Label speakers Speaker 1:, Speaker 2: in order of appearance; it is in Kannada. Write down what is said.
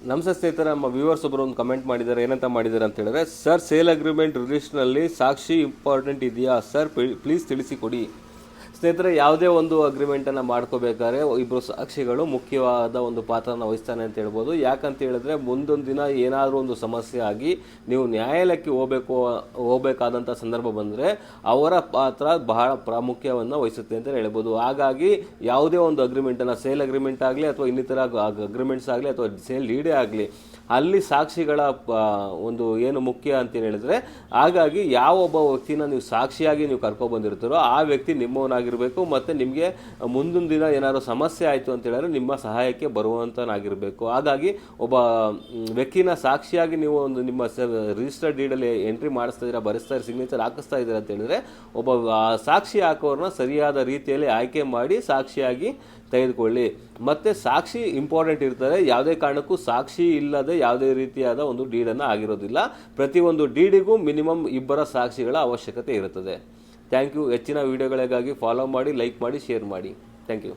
Speaker 1: ನಮಸ್ತೆ ಸ್ನೇಹಿತರೆ, ನಮ್ಮ ವ್ಯೂವರ್ಸ್ ಒಬ್ಬರು ಒಂದು ಕಮೆಂಟ್ ಮಾಡಿದ್ದಾರೆ. ಏನಂತ ಮಾಡಿದ್ದಾರೆ ಅಂತ ಹೇಳಿದ್ರೆ, ಸರ್ ಸೇಲ್ ಅಗ್ರಿಮೆಂಟ್ ರಿಜಿಸ್ಟ್ರಲ್ಲಿ ಸಾಕ್ಷಿ ಇಂಪಾರ್ಟೆಂಟ್ ಇದೆಯಾ ಸರ್, ಪ್ಲೀಸ್ ತಿಳಿಸಿಕೊಡಿ. ಸ್ನೇಹಿತರೆ, ಯಾವುದೇ ಒಂದು ಅಗ್ರಿಮೆಂಟನ್ನು ಮಾಡ್ಕೋಬೇಕಾದ್ರೆ ಇಬ್ಬರು ಸಾಕ್ಷಿಗಳು ಮುಖ್ಯವಾದ ಒಂದು ಪಾತ್ರನ ವಹಿಸ್ತಾನೆ ಅಂತ ಹೇಳ್ಬೋದು. ಯಾಕಂತ ಹೇಳಿದ್ರೆ ಮುಂದೊಂದು ದಿನ ಏನಾದರೂ ಒಂದು ಸಮಸ್ಯೆ ಆಗಿ ನೀವು ನ್ಯಾಯಾಲಯಕ್ಕೆ ಹೋಗಬೇಕಾದಂಥ ಸಂದರ್ಭ ಬಂದರೆ ಅವರ ಪಾತ್ರ ಬಹಳ ಪ್ರಾಮುಖ್ಯವನ್ನು ವಹಿಸುತ್ತೆ ಅಂತ ಹೇಳ್ಬೋದು. ಹಾಗಾಗಿ ಯಾವುದೇ ಒಂದು ಅಗ್ರಿಮೆಂಟನ್ನು, ಸೇಲ್ ಅಗ್ರಿಮೆಂಟ್ ಆಗಲಿ ಅಥವಾ ಇನ್ನಿತರ ಅಗ್ರಿಮೆಂಟ್ಸ್ ಆಗಲಿ ಅಥವಾ ಸೇಲ್ ಡೀಡೇ ಆಗಲಿ, ಅಲ್ಲಿ ಸಾಕ್ಷಿಗಳ ಒಂದು ಏನು ಮುಖ್ಯ ಅಂತ ಹೇಳಿದ್ರೆ, ಹಾಗಾಗಿ ಯಾವ ಒಬ್ಬ ವ್ಯಕ್ತಿನ ನೀವು ಸಾಕ್ಷಿಯಾಗಿ ನೀವು ಕರ್ಕೊಬಂದಿರ್ತೀರೋ ಆ ವ್ಯಕ್ತಿ ನಿಮ್ಮವನಾಗಿರಬೇಕು ಮತ್ತು ನಿಮಗೆ ಮುಂದಿನ ದಿನ ಏನಾದರೂ ಸಮಸ್ಯೆ ಆಯಿತು ಅಂತ ಹೇಳಿದ್ರೆ ನಿಮ್ಮ ಸಹಾಯಕ್ಕೆ ಬರುವಂತನಾಗಿರಬೇಕು. ಹಾಗಾಗಿ ಒಬ್ಬ ವ್ಯಕ್ತಿನ ಸಾಕ್ಷಿಯಾಗಿ ನೀವು ಒಂದು ನಿಮ್ಮ ರಿಜಿಸ್ಟರ್ಡ್ ಡೀಡಲ್ಲಿ ಎಂಟ್ರಿ ಮಾಡಿಸ್ತಾ ಇದ್ದೀರಾ, ಬರೆಸ್ತಾ ಇದ್ದೀರಾ, ಸಿಗ್ನೇಚರ್ ಹಾಕಿಸ್ತಾ ಇದ್ದೀರಾ ಅಂತ ಹೇಳಿದ್ರೆ ಒಬ್ಬ ಸಾಕ್ಷಿ ಹಾಕೋರನ್ನ ಸರಿಯಾದ ರೀತಿಯಲ್ಲಿ ಆಯ್ಕೆ ಮಾಡಿ ಸಾಕ್ಷಿಯಾಗಿ ತೆಗೆದುಕೊಳ್ಳಿ. ಮತ್ತು ಸಾಕ್ಷಿ ಇಂಪಾರ್ಟೆಂಟ್ ಇರ್ತಾರೆ. ಯಾವುದೇ ಕಾರಣಕ್ಕೂ ಸಾಕ್ಷಿ ಇಲ್ಲದೆ ಯಾವುದೇ ರೀತಿಯಾದ ಒಂದು ಡೀಡನ್ನು ಆಗಿರೋದಿಲ್ಲ. ಪ್ರತಿಯೊಂದು ಡೀಡಿಗೂ ಮಿನಿಮಮ್ ಇಬ್ಬರ ಸಾಕ್ಷಿಗಳ ಅವಶ್ಯಕತೆ ಇರುತ್ತದೆ. Thank you. ಹೆಚ್ಚಿನ ವೀಡಿಯೋಗಳಿಗಾಗಿ ಫಾಲೋ ಮಾಡಿ, ಲೈಕ್ ಮಾಡಿ, ಶೇರ್ ಮಾಡಿ. Thank you.